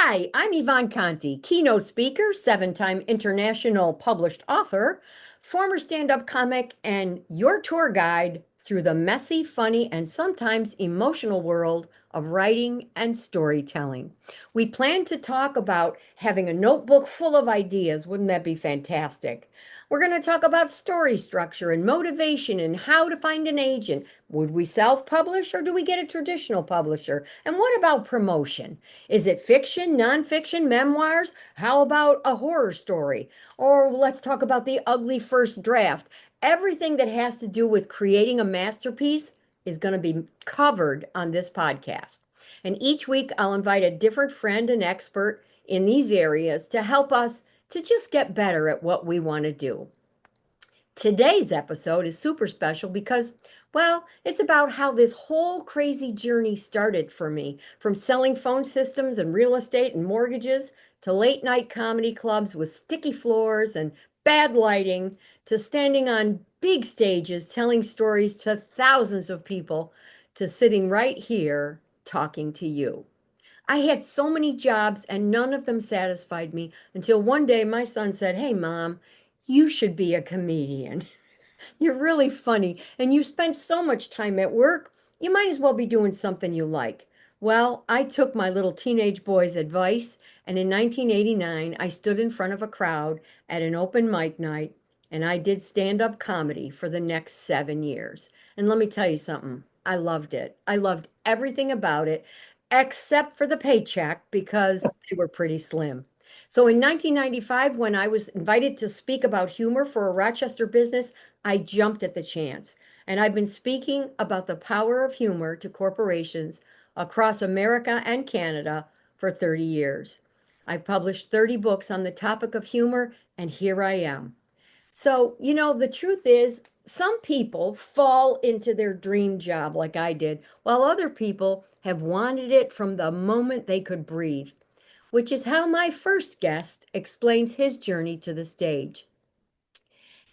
Hi, I'm Yvonne Conte, keynote speaker, seven-time international published author, former stand-up comic, and your tour guide through the messy, funny, and sometimes emotional world of writing and storytelling. We plan to talk about having a notebook full of ideas. Wouldn't that be fantastic? We're going to talk about story structure and motivation and how to find an agent. Would we self-publish or do we get a traditional publisher? And what about promotion? Is it fiction, nonfiction, memoirs? How about a horror story? Or let's talk about the ugly first draft. Everything that has to do with creating a masterpiece is going to be covered on this podcast. And each week, I'll invite a different friend and expert in these areas to help us to just get better at what we want to do. Today's episode is super special because, well, it's about how this whole crazy journey started for me, from selling phone systems and real estate and mortgages to late night comedy clubs with sticky floors and bad lighting to standing on big stages telling stories to thousands of people to sitting right here talking to you. I had so many jobs and none of them satisfied me until one day my son said, "Hey, Mom, you should be a comedian. You're really funny and you spend so much time at work. You might as well be doing something you like." Well, I took my little teenage boy's advice, and in 1989, I stood in front of a crowd at an open mic night and I did stand-up comedy for the next 7 years. And let me tell you something, I loved it. I loved everything about it, except for the paycheck because they were pretty slim. So in 1995, when I was invited to speak about humor for a Rochester business, I jumped at the chance. And I've been speaking about the power of humor to corporations across America and Canada for 30 years. I've published 30 books on the topic of humor, and here I am. So, the truth is, some people fall into their dream job like I did, while other people have wanted it from the moment they could breathe, which is how my first guest explains his journey to the stage.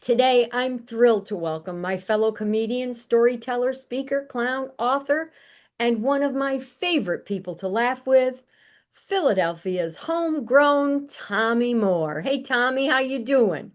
Today, I'm thrilled to welcome my fellow comedian, storyteller, speaker, clown, author, and one of my favorite people to laugh with, Philadelphia's homegrown Tommy Moore. Hey, Tommy, how you doing?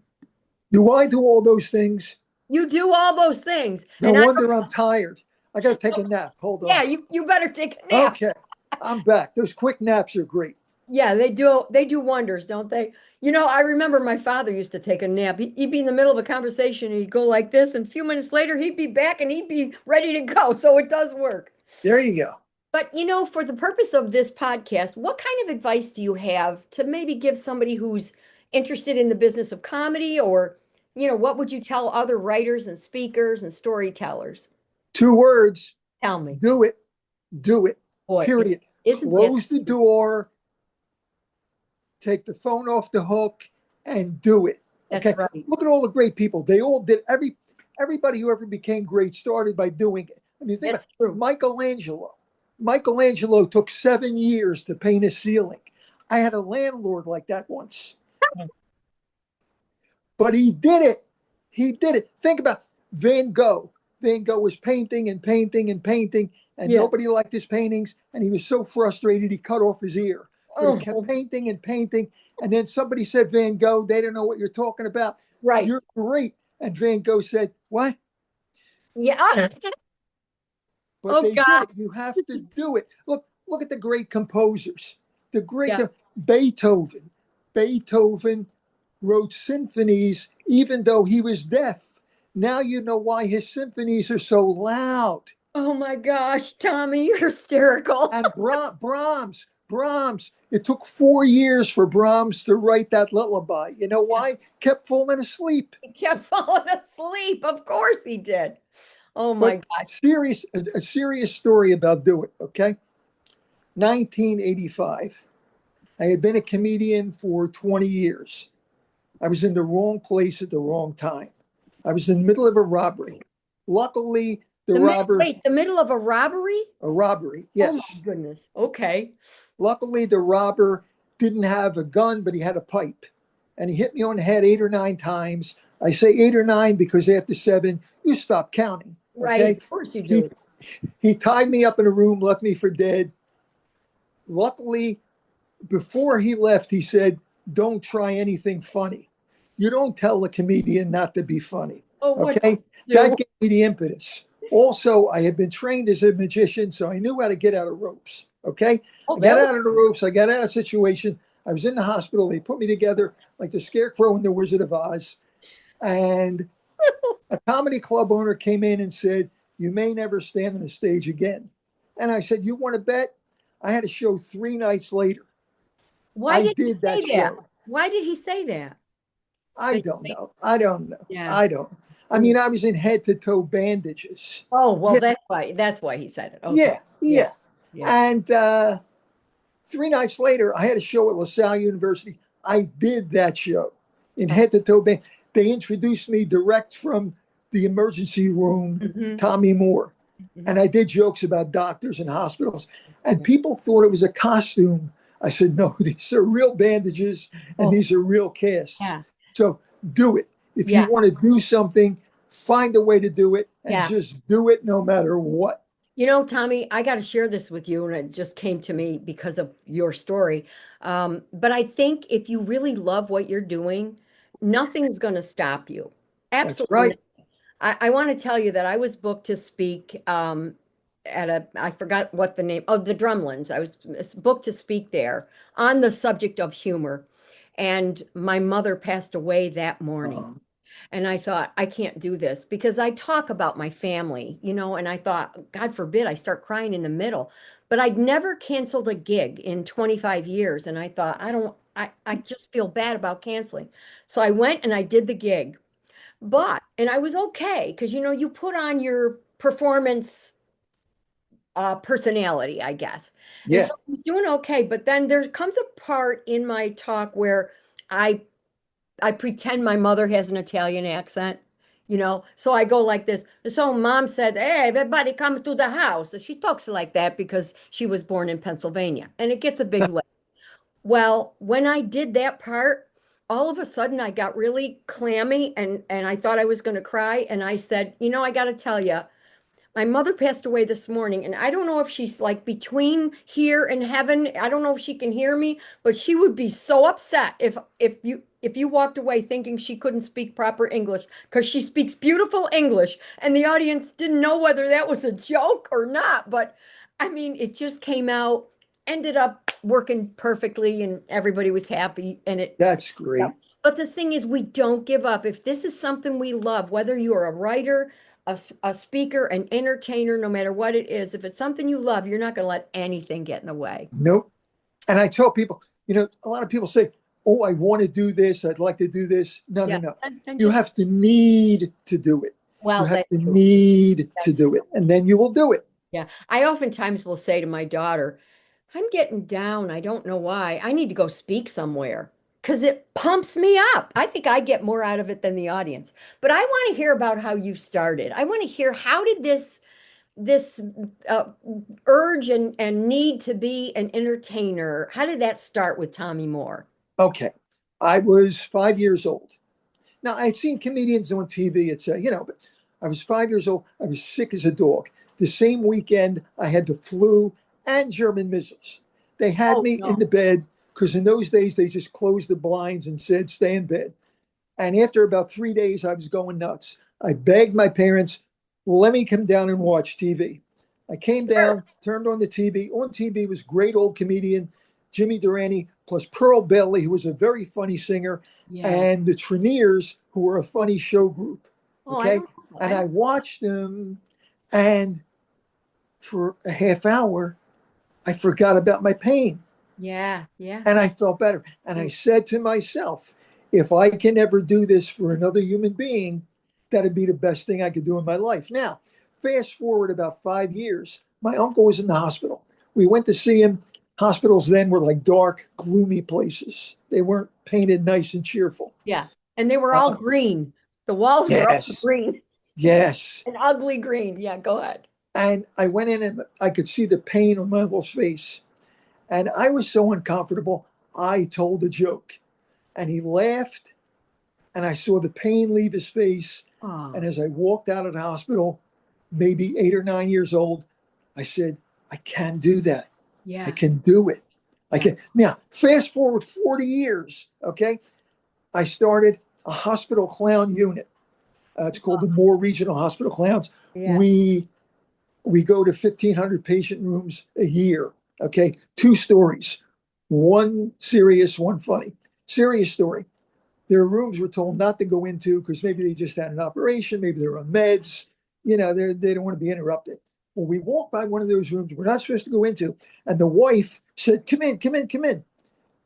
Do I do all those things? You do all those things. No And I, wonder I'm tired. I got to take a nap. Hold yeah, on. you better take a nap. Okay, I'm back. Those quick naps are great. Yeah, they do wonders, don't they? I remember my father used to take a nap. He'd be in the middle of a conversation and he'd go like this, and a few minutes later he'd be back and he'd be ready to go. So it does work. There you go. But for the purpose of this podcast, what kind of advice do you have to maybe give somebody who's interested in the business of comedy, or, what would you tell other writers and speakers and storytellers? 2 words. Tell me. Do it. Do it. Boy, Period. isn't that Close the door. Take the phone off the hook and do it. that's Okay. right. Look at all the great people. They all did. Everybody who ever became great started by doing it. I mean, think about That's true. Michelangelo. Michelangelo took 7 years to paint a ceiling. I had a landlord like that once. But he did it. He did it. Think about Van Gogh. Van Gogh was painting and painting and painting, and Yeah. nobody liked his paintings. And he was so frustrated, he cut off his ear. But he kept Oh, painting and painting. And then somebody said, "Van Gogh, they don't know what you're talking about. right. You're great." And Van Gogh said, "What?" Yeah. But Oh they did God. it. You have to do it. Look at the great composers. The great Yeah. Beethoven. Beethoven wrote symphonies even though he was deaf. Now you know why his symphonies are so loud. Oh my gosh, Tommy, you're hysterical. And Brahms. It took 4 years for Brahms to write that lullaby. You know Yeah. why? Kept falling asleep. He kept falling asleep. Of course he did. Oh my But gosh. a serious story about Do It, okay? 1985. I had been a comedian for 20 years. I was in the wrong place at the wrong time. I was in the middle of a robbery. Luckily, Wait, the middle of a robbery, oh my yes. goodness. Okay. Luckily, the robber didn't have a gun, but he had a pipe. And he hit me on the head 8 or 9 times. I say 8 or 9 because after 7, you stop counting. Right. Okay. Of course you He, do. he tied me up in a room, left me for dead. Luckily, before he left, he said, "Don't try anything funny. You don't tell a comedian not to be funny." Oh, what Okay. do? That gave me the impetus. Also, I had been trained as a magician, so I knew how to get out of ropes. Okay. Oh, I got that was out of the ropes. I got out of the situation. I was in the hospital. They put me together like the Scarecrow and the Wizard of Oz. And a comedy club owner came in and said, "You may never stand on the stage again." And I said, "You want to bet?" I had a show 3 nights later. Why I did he did that say that? show. Why did he say that? I That don't know. I don't know. yeah. I don't. I Mm. mean, I was in head to toe bandages. Oh, well, Yeah, that's why he said it. Okay. yeah, Yeah. yeah. Yeah. And 3 nights later, I had a show at LaSalle University. I did that show in Oh, head to toe band. They introduced me direct from the emergency room, hmm. Tommy Moore. Hmm. And I did jokes about doctors and hospitals. And Yeah. people thought it was a costume. I said, "No, these are real bandages and Oh, these are real casts." yeah. So do it. If you Yeah. want to do something, find a way to do it and Yeah. just do it no matter what. You know, Tommy, I got to share this with you, and it just came to me because of your story. But I think if you really love what you're doing, nothing's going to stop you. That's Absolutely. right. I want to tell you that I was booked to speak at I forgot what the name, oh, the Drumlins. I was booked to speak there on the subject of humor. And my mother passed away that morning. Um, And I thought, I can't do this because I talk about my family, and I thought, God forbid I start crying in the middle. But I'd never canceled a gig in 25 years. And I thought, I just feel bad about canceling. So I went and I did the gig. And I was okay because, you put on your performance personality, I guess. And yeah. so I was doing okay. But then there comes a part in my talk where I I pretend my mother has an Italian accent, So I go like this. So mom said, "Hey, everybody come to the house." So she talks like that because she was born in Pennsylvania, and it gets a big lift. Well, when I did that part, all of a sudden I got really clammy and I thought I was going to cry. And I said, I got to tell you, my mother passed away this morning, and I don't know if she's like between here and heaven. I don't know if she can hear me, but she would be so upset if you walked away thinking she couldn't speak proper English because she speaks beautiful English, and the audience didn't know whether that was a joke or not. But I mean, it just came out, ended up working perfectly, and everybody was happy. And it, That's yeah. great. But the thing is, we don't give up. If this is something we love, whether you're a writer, a speaker, an entertainer, no matter what it is, if it's something you love, you're not going to let anything get in the way. Nope. And I tell people, a lot of people say, "Oh, I want to do this. I'd like to do this." No, no, Yeah. no. And You just, have to need to do it. You well, have that's to true. need to That's do it. true. And then you will do it. Yeah. I oftentimes will say to my daughter, I'm getting down. I don't know why. I need to go speak somewhere because it pumps me up. I think I get more out of it than the audience. But I want to hear about how you started. I want to hear how did this uh, urge and need to be an entertainer, how did that start with Tommy Moore? Okay. I was 5 years old. Now, I'd seen comedians on TV, but I was 5 years old. I was sick as a dog. The same weekend, I had the flu and German measles. They had Oh me in the no. bed because in those days, they just closed the blinds and said, "Stay in bed." And after about 3 days, I was going nuts. I begged my parents, "Let me come down and watch TV." I came Sure. down, turned on the TV. On TV was great old comedian Jimmy Durante, plus Pearl Bailey, who was a very funny singer, Yeah. and the Traineers, who were a funny show group. Oh, I Okay. don't know. And I watched them, and for a half hour, I forgot about my pain Yeah, yeah. and I felt better. And I Mm. said to myself, if I can ever do this for another human being, that'd be the best thing I could do in my life. Now, fast forward about 5 years, my uncle was in the hospital. We went to see him. Hospitals then were like dark, gloomy places. They weren't painted nice and cheerful. Yeah. And they were all Uh, green. The walls were all yes, green, yes. an ugly green. Yeah, go ahead. And I went in and I could see the pain on my uncle's face. And I was so uncomfortable, I told a joke. And he laughed and I saw the pain leave his face. And Oh, as I walked out of the hospital, maybe 8 or 9 years old, I said, "I can do that. I yeah. can do it." I Yeah. can now fast forward 40 years. Okay. I started a hospital clown unit. It's called the Moore Regional Hospital Clowns. Yeah. We go to 1,500 patient rooms a year. Okay. Two stories, one serious, one funny. Serious story. Their rooms were told not to go into because maybe they just had an operation, maybe they're on meds, they don't want to be interrupted. Well, we walked by one of those rooms we're not supposed to go into, and the wife said, "Come in, come in, come in."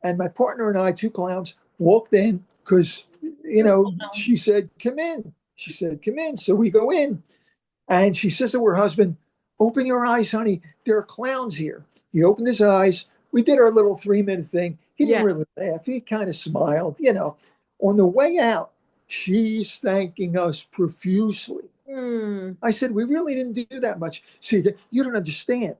And my partner and I, two clowns, walked in because, she said, "Come in." She said, "Come in." So we go in, and she says to her husband, "Open your eyes, honey. There are clowns here." He opened his eyes. We did our little 3-minute thing. He didn't Yeah. really laugh. He kind of smiled. On the way out, she's thanking us profusely. Hmm. I said, "We really didn't do that much." See, you don't understand.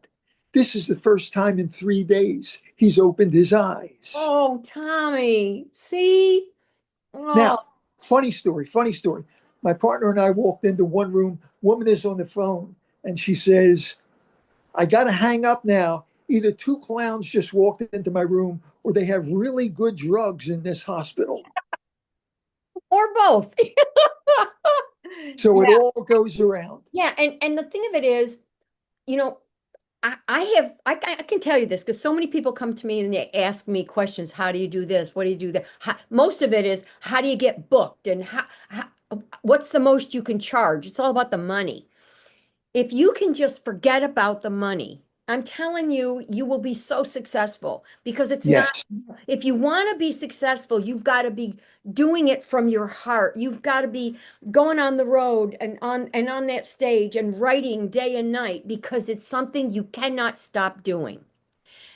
This is the first time in 3 days he's opened his eyes. Oh, Tommy. See? Oh, Now, funny story, funny story. My partner and I walked into one room. Woman is on the phone, and she says, "I got to hang up now. Either two clowns just walked into my room or they have really good drugs in this hospital." or both. So it Yeah. all goes around. Yeah. And the thing of it is, you know, I can tell you this because so many people come to me and they ask me questions. How do you do this? What do you do that? Most of it is how do you get booked and what's the most you can charge? It's all about the money. If you can just forget about the money, I'm telling you, you will be so successful because it's not, Yes, if you want to be successful, you've got to be doing it from your heart. You've got to be going on the road and on that stage and writing day and night because it's something you cannot stop doing.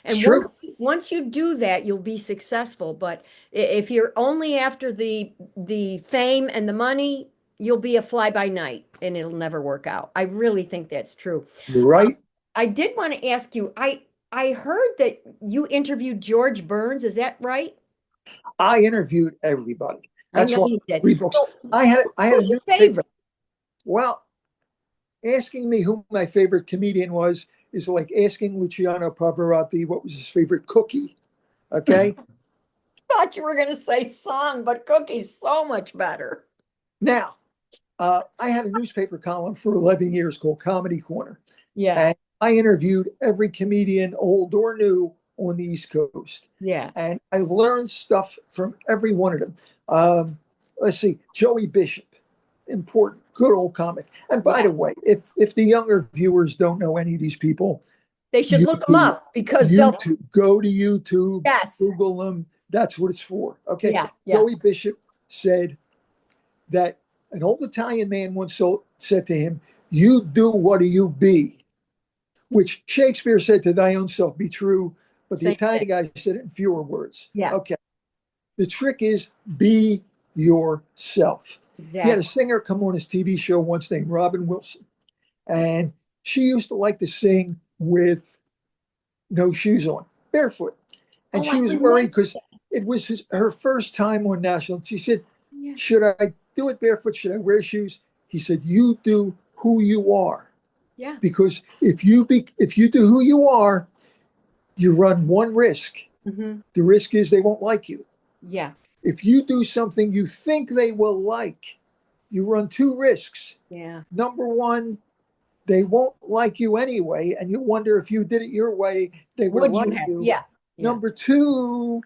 it's And true. once you do that, you'll be successful. But if you're only after the fame and the money, you'll be a fly by night and it'll never work out. I really think that's true. You're right. I did want to ask you, I heard that you interviewed George Burns. Is that right? I interviewed everybody. I That's know why you did. 3 books. So I had a who's your newspaper. favorite? Well, asking me who my favorite comedian was is like asking Luciano Pavarotti what was his favorite cookie. Okay. Thought you were going to say song, but cookie's so much better. Now, I had a newspaper column for 11 years called Comedy Corner, Yeah. and I interviewed every comedian, old or new, on the East Coast. Yeah. And I learned stuff from every one of them. Let's see, Joey Bishop, important, good old comic. And by Yeah. the way, if the younger viewers don't know any of these people, They should look them YouTube, up because they'll, YouTube, go to YouTube, yes. Google them. That's what it's for. Okay. Yeah. Yeah. Joey Bishop said that an old Italian man once said to him, "You do what do you be," which Shakespeare said to thy own self be true, but the Same thing. Italian guy said it in fewer words. Yeah. Okay. The trick is be yourself. He had a Exactly. singer come on his TV show once named Robin Wilson, and she used to like to sing with no shoes on, barefoot. And Oh, she I was worried remember. because it was her first time on national. She said, Yeah. "Should I do it barefoot? Should I wear shoes?" He said, "You do who you are, Yeah. because if you do who you are, you run one risk. Hmm. The risk is they won't like you. Yeah. If you do something you think they will like, you run two risks. Yeah. Number one, they won't like you anyway, and you wonder if you did it your way, they would have Would you liked have? you. Yeah. Yeah. Number two,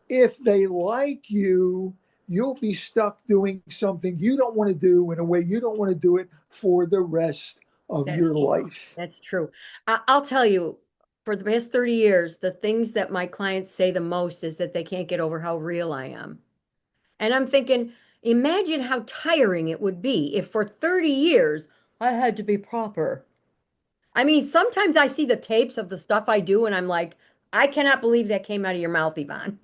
if they like you, you'll be stuck doing something you don't want to do in a way you don't want to do it for the rest of That's your true. life. That's true. I'll tell you, for the past 30 years, the things that my clients say the most is that they can't get over how real I am. And I'm thinking, imagine how tiring it would be if for 30 years I had to be proper. I mean, sometimes I see the tapes of the stuff I do and I'm like, I cannot believe that came out of your mouth, Yvonne.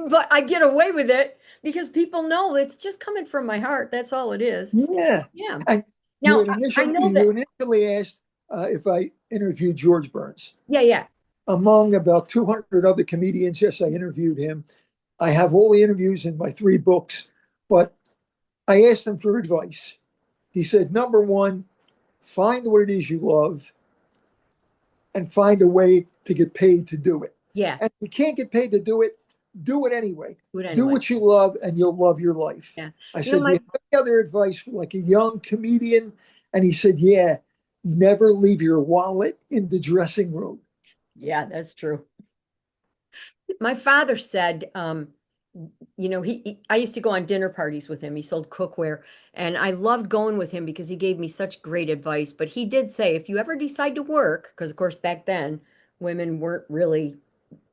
But I get away with it because people know it's just coming from my heart. That's all it is. Yeah. Yeah. And Now, I know that, you initially asked if I interviewed George Burns. yeah, yeah. Among about 200 other comedians, yes, I interviewed him. I have all the interviews in my 3 books, but I asked him for advice. He said, number one, find what it is you love and find a way to get paid to do it. Yeah. And if you can't get paid to do it anyway. Do it Do anyway. what you love and you'll love your life. Yeah. I You know, said, do you have any other advice for like a young comedian? And he said, yeah, never leave your wallet in the dressing room. yeah, that's true. My father said, I used to go on dinner parties with him. He sold cookware, and I loved going with him because he gave me such great advice. But he did say, if you ever decide to work, because of course back then women weren't really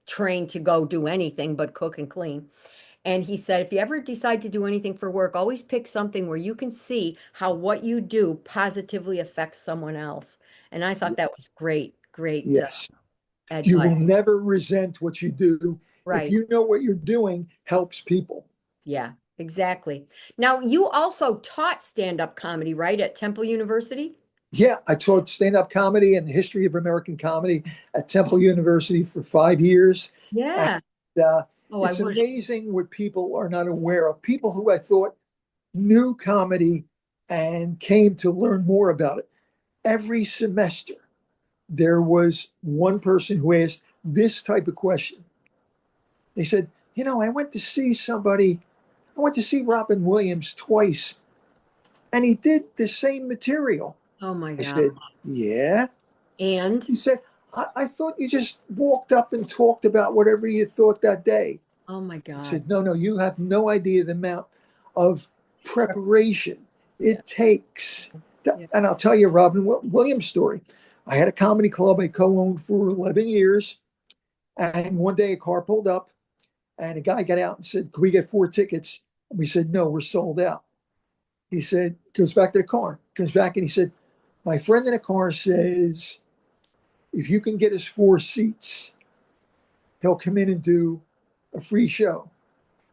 trained to go do anything but cook and clean. And he said, if you ever decide to do anything for work, always pick something where you can see how what you do positively affects someone else. And I thought that was great, great Yes. You will advice. never resent what you do if Right. you know what you're doing helps people. Yeah, exactly. Now, you also taught stand-up comedy, right, at Temple University? Yeah, I taught stand-up comedy and the history of American comedy at Temple University for 5 years. And Yeah. Oh, I it's wish. amazing what people are not aware of. People who I thought knew comedy and came to learn more about it. Every semester, there was one person who asked this type of question. They said, I went to see somebody, I went to see Robin Williams twice, and he did the same material. Oh my I God. said, yeah. And He said, I thought you just walked up and talked about whatever you thought that day. oh my I God. said, no, you have no idea the amount of preparation Yeah. it takes. Yeah. And I'll tell you Robin Williams' story. I had a comedy club I co-owned for 11 years. And one day a car pulled up and a guy got out and said, can we get 4 tickets? And we said, no, we're sold out. He said, goes back to the car, comes back and he said, my friend in the car says, if you can get us 4 seats, he'll come in and do a free show.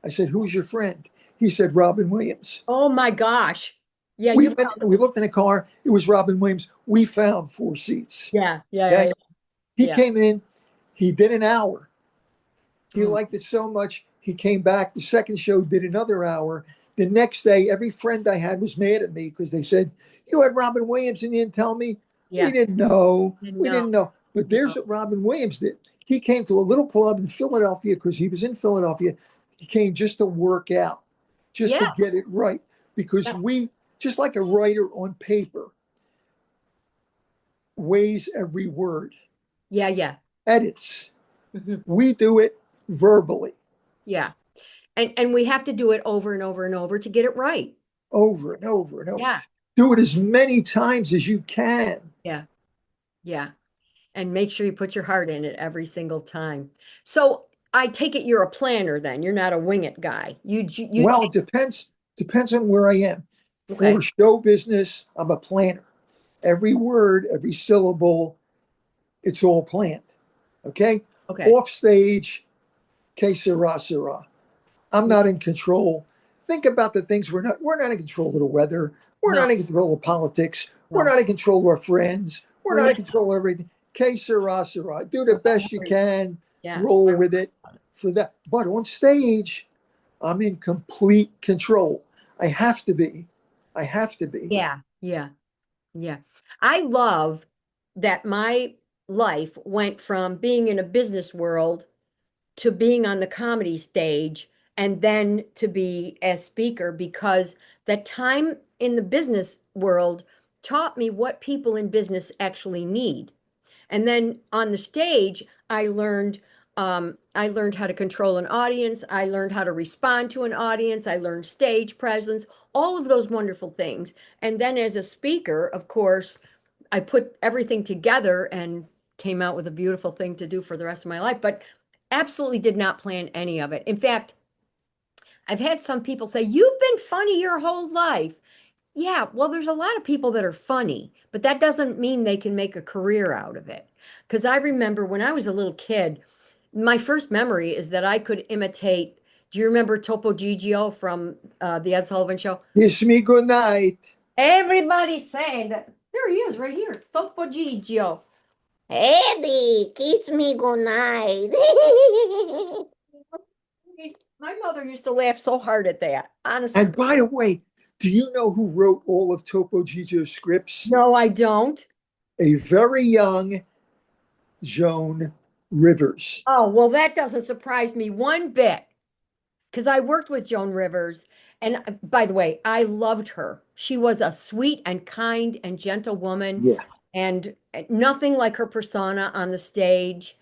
I said, who's your friend? He said, Robin Williams. Oh my gosh. Yeah, We you went, found we this. looked in the car. It was Robin Williams. We found 4 seats. Yeah, yeah, yeah, Okay. yeah. He Yeah. came in. He did an hour. He Mm. liked it so much. He came back. The second show did another hour. The next day, every friend I had was mad at me because they said, you had Robin Williams and you didn't tell me. We Yeah. didn't know. We No, didn't know. But no. there's what Robin Williams did. He came to a little club in Philadelphia because he was in Philadelphia. He came just to work out, just to Yeah. get it right. Because Yeah. we, just like a writer on paper, weighs every word, Yeah, yeah. edits. Mhm. We do it verbally, Yeah. And we have to do it over and over and over to get it right. over and over and over. Yeah. Do it as many times as you can. Yeah. Yeah. And make sure you put your heart in it every single time. So I take it you're a planner then. You're not a wing it guy. You Well, take it depends on where I am. okay. For show business, I'm a planner. Every word, every syllable, it's all planned. Okay? Okay. Off stage, que sera, sera. I'm Yeah. not in control. Think about the things we're not in control of the weather. We're No, not in control of politics. We're no. not in control of our friends. We're We're not not in control of everything. Que sera, sera. Do the best you worried. can. Yeah. Roll with it for that. But on stage, I'm in complete control. I have to be. I have to be. Yeah. Yeah. Yeah. I love that my life went from being in a business world to being on the comedy stage and then to be a speaker because that time in the business world taught me what people in business actually need. And then on the stage, I learned how to control an audience. I learned how to respond to an audience. I learned stage presence, all of those wonderful things. And then as a speaker, of course, I put everything together and came out with a beautiful thing to do for the rest of my life, but absolutely did not plan any of it. In fact, I've had some people say, you've been funny your whole life. Yeah, well, there's a lot of people that are funny, but that doesn't mean they can make a career out of it. Because I remember when I was a little kid, my first memory is that I could imitate. Do you remember Topo Gigio from the Ed Sullivan Show? Kiss me goodnight. Everybody's saying that. There he is, right here, Topo Gigio. Eddie, kiss me goodnight. My mother used to laugh so hard at that. Honestly, And by the way, do you know who wrote all of Topo Gigio's scripts? no, I don't. A very young Joan Rivers. Oh, well, that doesn't surprise me one bit because I worked with Joan Rivers. And by the way, I loved her. She was a sweet and kind and gentle woman, Yeah. and nothing like her persona on the stage.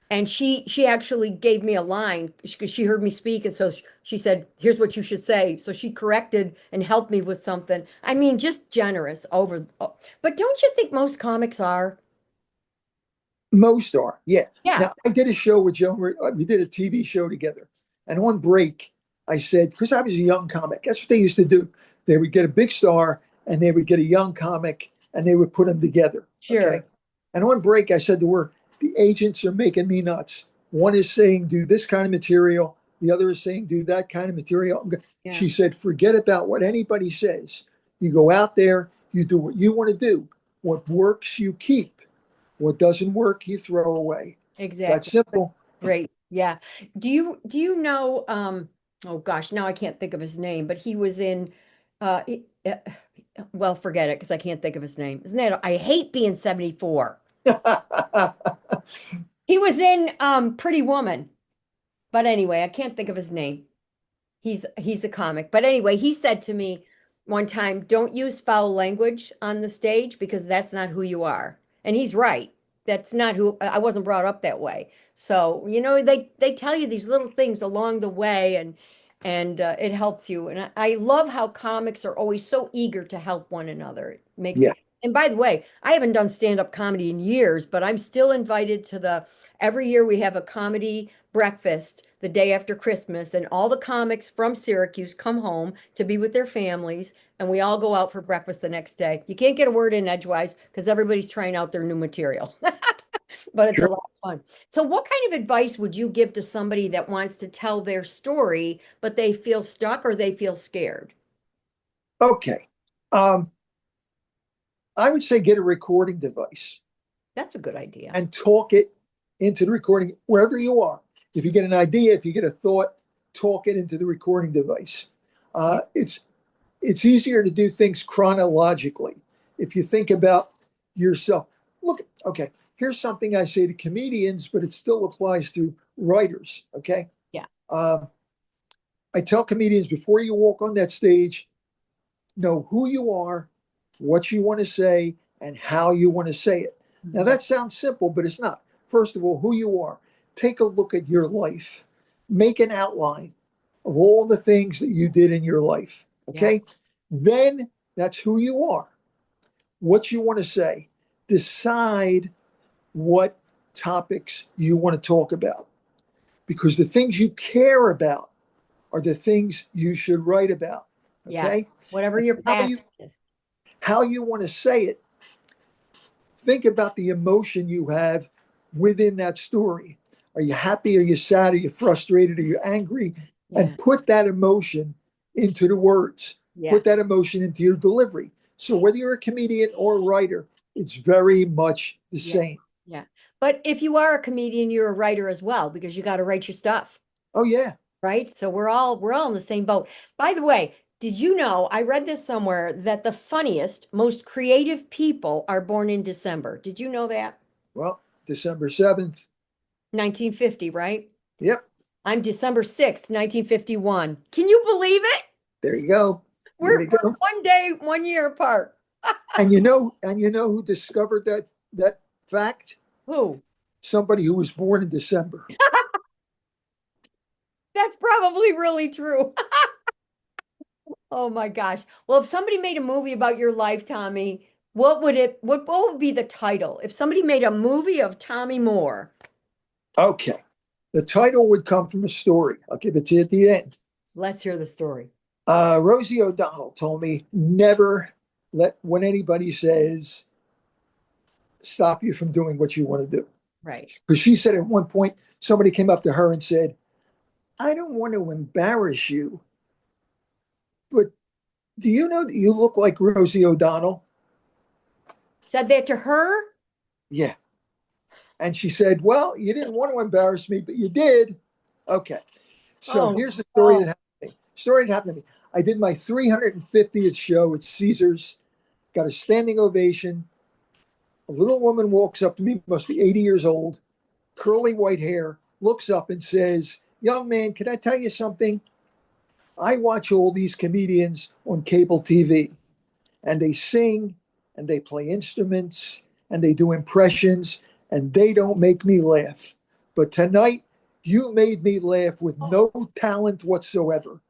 And she actually gave me a line because she heard me speak, and so she said, "Here's what you should say." So she corrected and helped me with something. I mean, just generous over. But don't you think most comics are? Most are. Yeah. Yeah, Now, I did a show with Joan. We did a TV show together. And on break, I said, because I was a young comic, that's what they used to do. They would get a big star and they would get a young comic and they would put them together. Okay. sure, And on break, I said to her, the agents are making me nuts. One is saying, do this kind of material. The other is saying, do that kind of material. yeah, She said, forget about what anybody says. You go out there, you do what you want to do. What works, you keep. What doesn't work, you throw away. That's exactly. simple. Great. Yeah. Do you know oh gosh, now I can't think of his name, but he was in well, forget it because I can't think of his name. Isn't that I hate being 74. He was in Pretty Woman. But anyway, I can't think of his name. He's a comic. But anyway, he said to me one time, "Don't use foul language on the stage because that's not who you are." And he's right. That's not who I wasn't brought up that way. So, they tell you these little things along the way, and it helps you. And I love how comics are always so eager to help one another. It makes Yeah, it. And by the way, I haven't done stand-up comedy in years, but I'm still invited to the every year we have a comedy breakfast the day after Christmas, and all the comics from Syracuse come home to be with their families, and we all go out for breakfast the next day. You can't get a word in edgewise because everybody's trying out their new material, but it's a sure. lot of fun. So, what kind of advice would you give to somebody that wants to tell their story, but they feel stuck or they feel scared? Okay. Um, I would say get a recording device That's a good idea. and talk it into the recording wherever you are. If you get an idea, if you get a thought, talk it into the recording device. Yeah. It's easier to do things chronologically. If you think about yourself, look, okay, here's something I say to comedians, but it still applies to writers. Okay. Yeah. Uh, I tell comedians before you walk on that stage, know who you are, what you want to say, and how you want to say it. Now, Mhm. that sounds simple, but it's not. First of all, who you are. Take a look at your life, make an outline of all the things that you did in your life. Yeah. Okay. Then that's who you are, what you want to say. Decide what topics you want to talk about because the things you care about are the things you should write about. Yeah. Okay. Whatever And your how passion you is. how you want to say it, think about the emotion you have within that story. Are you happy? Are you sad? Are you frustrated? Are you angry? Yeah. And put that emotion into the words, Yeah. put that emotion into your delivery. So, whether you're a comedian or a writer, it's very much the Yeah. same. Yeah. But if you are a comedian, you're a writer as well because you got to write your stuff. Oh, yeah. Right? So we're all in the same boat. By the way, did you know, I read this somewhere that the funniest, most creative people are born in December. Did you know that? Well, December 7th. 1950, right? Yep. I'm December 6th, 1951. Can you believe it? There you go. Way We're to we're go. one day, 1 year apart. And you know who discovered that fact? Who? Somebody who was born in December. That's probably really true. Oh my gosh. Well, if somebody made a movie about your life, Tommy, what would be the title? If somebody made a movie of Tommy Moore, Okay. The title would come from a story. I'll give it to you at the end. let's hear the story. Rosie O'Donnell told me never let when anybody says stop you from doing what you want to do. Right. Because she said at one point somebody came up to her and said, "I don't want to embarrass you, but do you know that you look like Rosie O'Donnell?" Said that to her? Yeah. And she said, "Well, you didn't want to embarrass me, but you did." Okay. So Oh, here's the story oh, that happened to me. Story that happened to me. I did my 350th show at Caesars, got a standing ovation. A little woman walks up to me, must be 80 years old, curly white hair, looks up and says, "Young man, can I tell you something? I watch all these comedians on cable TV, and they sing and they play instruments and they do impressions, and they don't make me laugh. But tonight, you made me laugh with no talent whatsoever."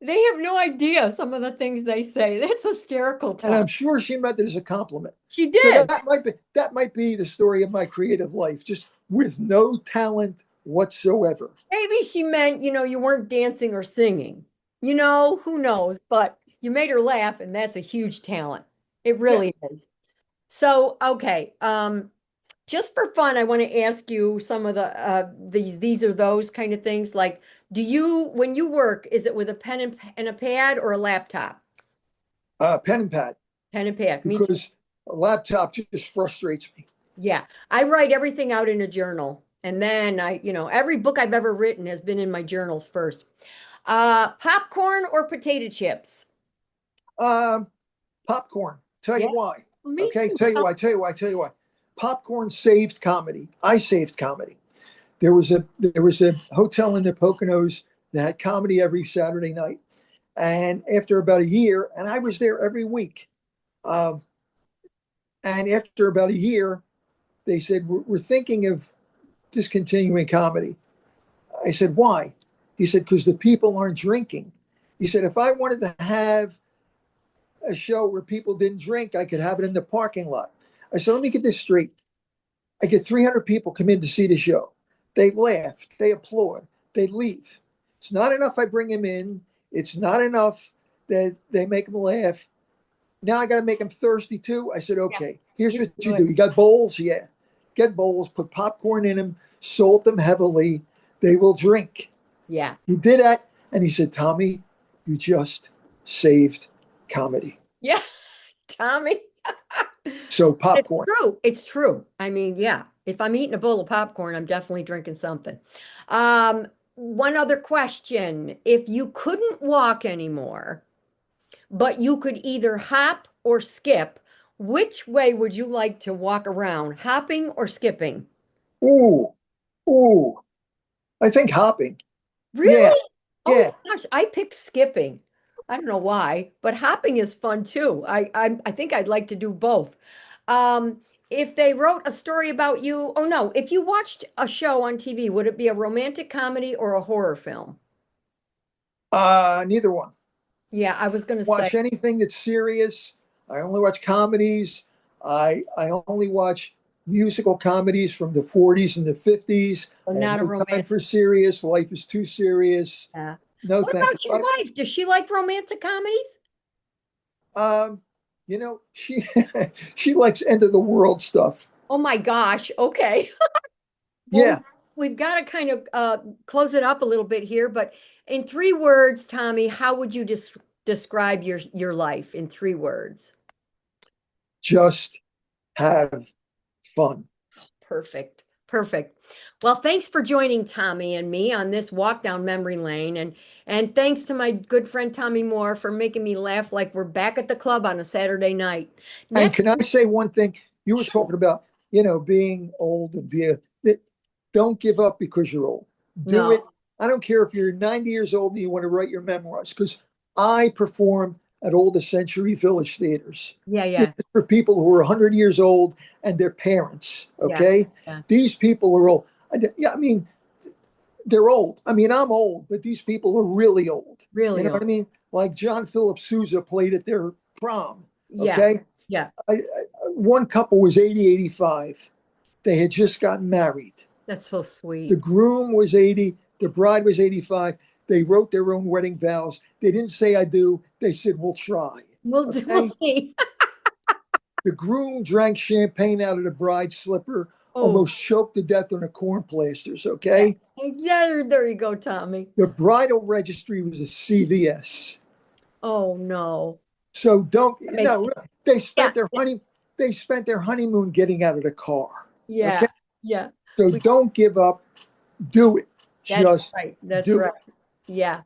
They have no idea some of the things they say. That's hysterical, And Tom. I'm sure she meant it as a compliment. She So did. that might be the story of my creative life, just with no talent whatsoever. Maybe she meant, you weren't dancing or singing. Who knows? But you made her laugh, and that's a huge talent. It Yeah. really is. So, okay. Just for fun, I want to ask you some of the these are those kind of things. Like, when you work, is it with a pen and a pad or a laptop? Pen and pad, Pen and pad. Me too. because a laptop just frustrates me. Yeah. I write everything out in a journal. And then every book I've ever written has been in my journals first. Popcorn or potato chips? Um, Popcorn. Tell Yeah, you why. me Okay, too. tell you why. Popcorn saved comedy. I saved comedy. There was a hotel in the Poconos that had comedy every Saturday night. And after about a year, and I was there every week. Um, and after about a year, they said, we're thinking of discontinuing comedy. I said, why? He said, because the people aren't drinking. He said, if I wanted to have a show where people didn't drink, I could have it in the parking lot. I said, let me get this straight. I get 300 people come in to see the show. They laugh, they applaud, they leave. It's not enough I bring them in. It's not enough that they make them laugh. Now I got to make them thirsty too. I said, Yeah, okay, here's you what do you it. do. You got bowls? Yeah. Get bowls, put popcorn in them, salt them heavily. They will drink. Yeah. He did that. And he said, Tommy, you just saved comedy. Yeah, Tommy. So It's popcorn. true. It's true. I mean, yeah, if I'm eating a bowl of popcorn, I'm definitely drinking something. One other question. If you couldn't walk anymore, but you could either hop or skip, which way would you like to walk around? Hopping or skipping? Ooh, ooh. I think hopping. Yeah, Really? Oh yeah. my gosh, I picked skipping. I don't know why, but hopping is fun too. I think I'd like to do both. If they wrote a story about you, oh no, if you watched a show on TV, would it be a romantic comedy or a horror film? Neither one. Yeah, I was going to say, Watch anything that's serious. I only watch comedies. I only watch musical comedies from the 40s and the 50s. well, I have not a no time romantic. for serious. Life is too serious. Yeah. No, What thank you. about your wife? Does she like romantic comedies? Um, she she likes end of the world stuff. Oh my gosh. Okay. Well, Yeah, we've got to kind of close it up a little bit here, but in 3 words, Tommy, how would you describe your life in 3 words? just have fun. Perfect. Perfect. Well, thanks for joining Tommy and me on this walk down memory lane, and thanks to my good friend Tommy Moore for making me laugh like we're back at the club on a Saturday night. And Next, can I say one thing? You were sure. talking about, being old and that don't give up because you're old. Do No. it. I don't care if you're 90 years old and you want to write your memoirs, because I perform at all the Century Village theaters. Yeah, This yeah, is for people who are 100 years old and their parents. yeah, Okay. yeah. These people are old. Yeah, I mean, they're old. I mean, I'm old, but these people are really old. You Really know what I old. mean? Like John Philip Sousa played at their prom. Yeah, Okay. yeah. One couple was 80, 85. They had just gotten married. That's so The sweet. groom was 80, the bride was 85. They wrote their own wedding vows. They didn't say I do, they said we'll try. We'll Okay. see. The groom drank champagne out of the bride's slipper, Oh, almost choked to death on the corn plasters. yeah. Okay. Yeah, there you go, Tommy. The bridal registry was a CVS. Oh no. So don't, That makes no, they yeah, spent their honey, they spent their honeymoon getting out of the car. Okay. yeah, yeah. So We don't give up. Do it. That's Just right. That's do right. it. Yeah.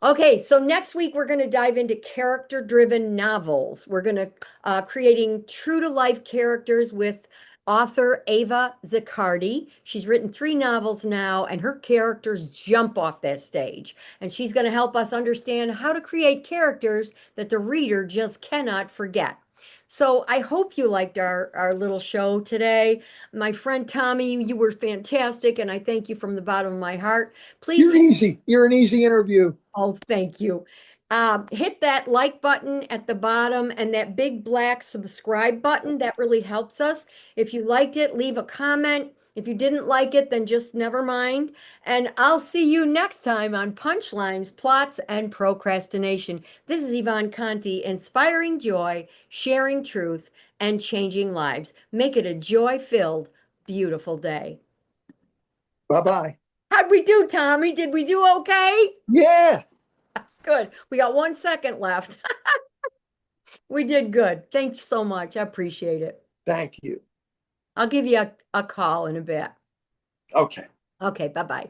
Okay, so next week we're going to dive into character-driven novels. We're going to creating true to life characters with author Ava Zaccardi. She's written 3 novels now, and her characters jump off that stage. And she's going to help us understand how to create characters that the reader just cannot forget. So I hope you liked our little show today. My friend Tommy, you were fantastic, and I thank you from the bottom of my heart. Please You're easy. You're an easy interview. Oh, thank you. Hit that like button at the bottom and that big black subscribe button. That really helps us. If you liked it, leave a comment. If you didn't like it, then just never mind. And I'll see you next time on Punchlines, Plots, and Procrastination. This is Yvonne Conte, inspiring joy, sharing truth, and changing lives. Make it a joy-filled, beautiful day. Bye-bye. How'd we do, Tommy? Did we do okay? Yeah. Good. We got 1 second left. We did good. Thank you so much. I appreciate it. Thank you. I'll give you a call in a bit. Okay. Okay, bye-bye.